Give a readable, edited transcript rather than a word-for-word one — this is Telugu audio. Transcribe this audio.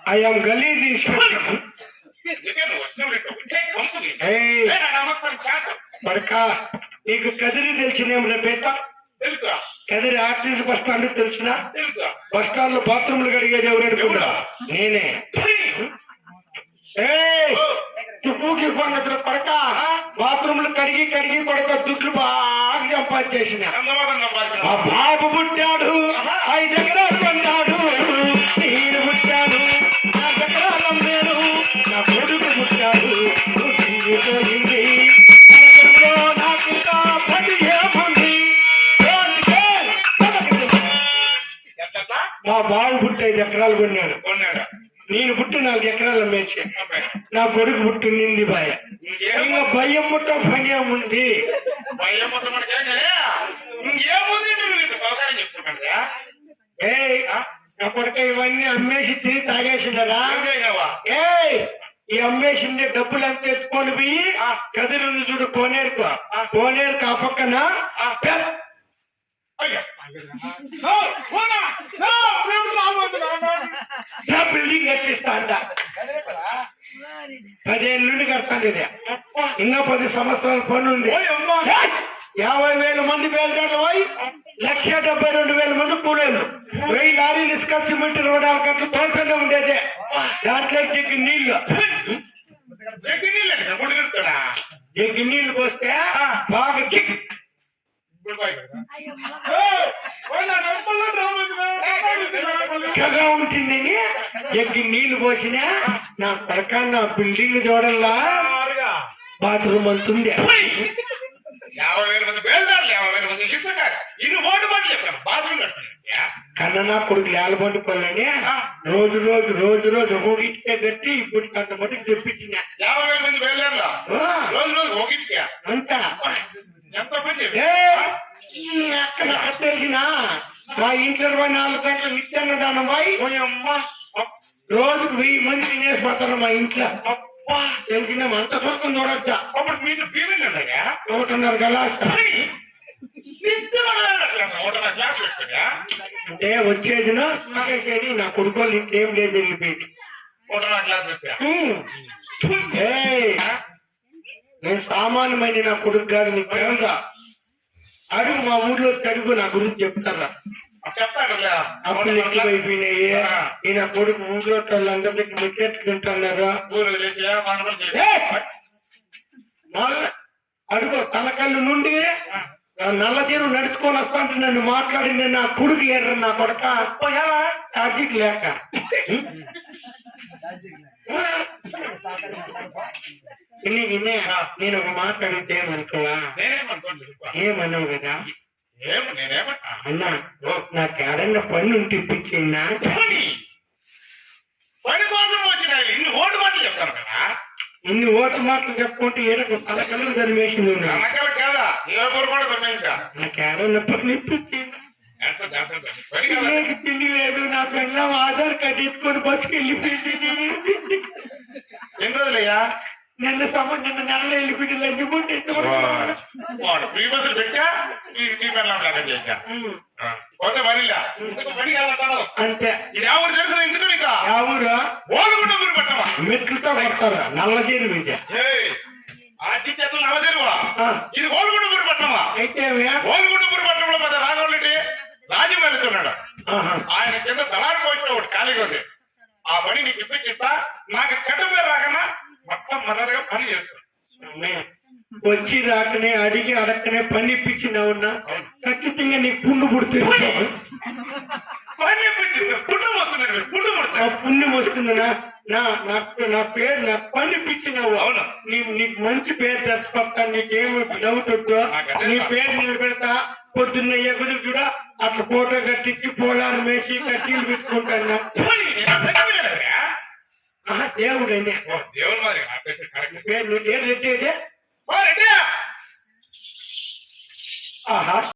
I am Gully's inspector. బడకా నీకు కదిరి తెలిసినేమిరా పేట తెలుసా? కదిరి ఆర్టీసీ బస్ స్టాండ్ తెలిసిన తెలుసా? బస్ స్టాండ్ లో బాత్రూమ్లు కడిగేది ఎవరు అనుకున్నా? నేనే. తుఫూకి పండుగ పడక బాత్రూమ్లు కడిగి కడిగి పడక దుడ్లు బాగా సంపాదించేసిన. మా బాబు పుట్టాడు 5 ఎకరాలు కొన్నాడు. నేను పుట్టాడు 4 ఎకరాలు అమ్మాడు. నా కొడుకు పుట్టాడు పోయింది. నాకు 15 మంది. మా బాబు పుట్టి 5 ఎకరాలు కొన్నాడు. నేను పుట్టి 4 ఎకరాలు అమ్మేసి నా కొడుకు పుట్టి నింది బాయ. ఇంకా భయం ముట్ట భయం ఉంది. నా కొడుక ఇవన్నీ అమ్మేసి తిరిగి తాగేసిందరా? ఈ అమ్మేసింది డబ్బులు అంత ఎత్తుకొని పోయి కదిరి చూడు కోనేరుకు. కోనేరుకు ఆ పక్కన బిల్డింగ్ కట్టిస్తా అంట. 10 ఏళ్ళ నుండి కడతాను. ఇది ఇంకా 10 సంవత్సరాల పని ఉంది. 50,000 మంది బయలుదేరలు పోయి 1,72,000 మంది కూలీలు. 1000 లారీలు ఇసుక సిమెంట్ 24 గంటలు తోసంగా ఉండేదే. దాంట్లో జగ్గి నీళ్లు జగ్గి నీళ్లు పోస్తే బాగా చిక్ ఉంటుందని జగ్గి నీళ్లు పోసినా నా ప్రకారం బిల్డింగ్ చూడల్లా బాత్రూమ్ అంతుంది. 50,000 మంది బయలుదేరాలి. 50,000 మంది ఇన్ని ఓటు బాటలు చెప్తాను. బాత్రూమ్ కట్టాను కన్నా నా కొడుకు లేలబడి పనులని రోజు రోజు రోజు రోజు ఒక్కొక్కటికే కట్టి ఇప్పుడు అంత మటుకు చెప్పించిన. 50,000 మంది బయలుదేరలా రోజు రోజు ఒకటికే అంతా ఎంత పని అక్కడ తెలిసిన మా ఇంట్లో 24 గంటలు నిత్యాన్న దానం పోయి రోజుకు 1000 మంది తినేసి పోతారు మా ఇంట్లో. తెలిసిన అంత స్వర్గం చూడొచ్చా? అప్పుడు మీరు ఫీలింగ్ ఉండగా 1.5 గలాస్ అంటే వచ్చేది నా కొడుకు వాళ్ళు ఇంకేం లేదు వెళ్ళిపోయింది. నేను సామాన్యమైన నా కొడుకు గారు నీ ప్రేమగా అడుగు. మా ఊర్లో చదువు నా గురించి చెప్తారా? చెప్తాడు. అప్పులు ఎక్కువైపోయినాయి. ఈయన కొడుకు ఊళ్ళో వాళ్ళందరికీ ముచ్చెట్లు తింటున్నారా? అడుగు తలకల్లు నుండి నల్లజీరు నడుచుకొని వస్తాంటే నన్ను మాట్లాడింది నా కొడుకు ఏర్ర నా కొడక టార్గెట్ లేక నేను ఒక మాట్లాడితే ఏమనుకోవా? ఏమన్నావు కదా అన్నా నాకు ఏడన్నా పని ఉంటే ఇప్పించిందా? ఇన్ని ఓటు మాటలు చెప్పుకుంటే ఏడకు తలకల్లు ధర్మేసింది. నాకు ఏడన్నా పని ఇప్పించింది. తిండి లేదు. నా పిల్ల ఆధార్ కార్డు ఎత్తుకొని బస్సుకి వెళ్ళిపోయింది. ఎన్ని రోజులయ్యా? నిన్న నెలలో వెళ్ళిపోయింది. లగ్గిపోతే ఫ్రీ బస్సులు పెట్టా ఈ పెళ్ళం లెక్క చేశా పోతే పనిలా అంతే. ఇది ఎవరు తెలుసు ఇంటికి నీకు? ఎవరు ఓలుగుంట ఊరు పెట్టమా మెట్లతో పడతారు నల్లజీరు మీద ఆర్టీ చేతులు నల్లజీరువా? ఇది ఓలుగుంట ఊరు పెట్టమా? అయితే ఓలుగుంట ఊరు పట్టణంలో పెద్ద రాఘవరెడ్డి రాజ్యం వెళ్తున్నాడు. ఆయన కింద తలాడు పోసిన ఒకటి ఖాళీగా ఉంది. ఆ పని నీకు ఇప్పించిస్తా. నాకు చెడ్డ పేరు రాకన్నా మొత్తం మర్యాదగా పని చేస్తాను. వచ్చి రాకనే అడిగి అడక్కనే పని ఇప్పించినావున్నా ఖచ్చితంగా నీకు పుండు పుడుతుంది. పని ఇప్పించింది పుట్టు వస్తున్నారు పుట్టు ఆ ముడతారు పుణ్యం వస్తుందనా నా పేరు నాకు పండిపించినావు అవును. నీకు మంచి పేరు తెచ్చిపక్క నీకేమి డౌట్ వద్దు నీ పేరు నిలబెడతా పొద్దున్న ఎగురు కూడా అట్లా ఫోటో కట్టించి పోలాలు వేసి కట్టీలు పెట్టుకుంటాను దేవుడైనా దేవుడు మరి కరెక్ట్ పేరు నీ పేరు రెడ్డి అయితే రెడ్డి ఆహా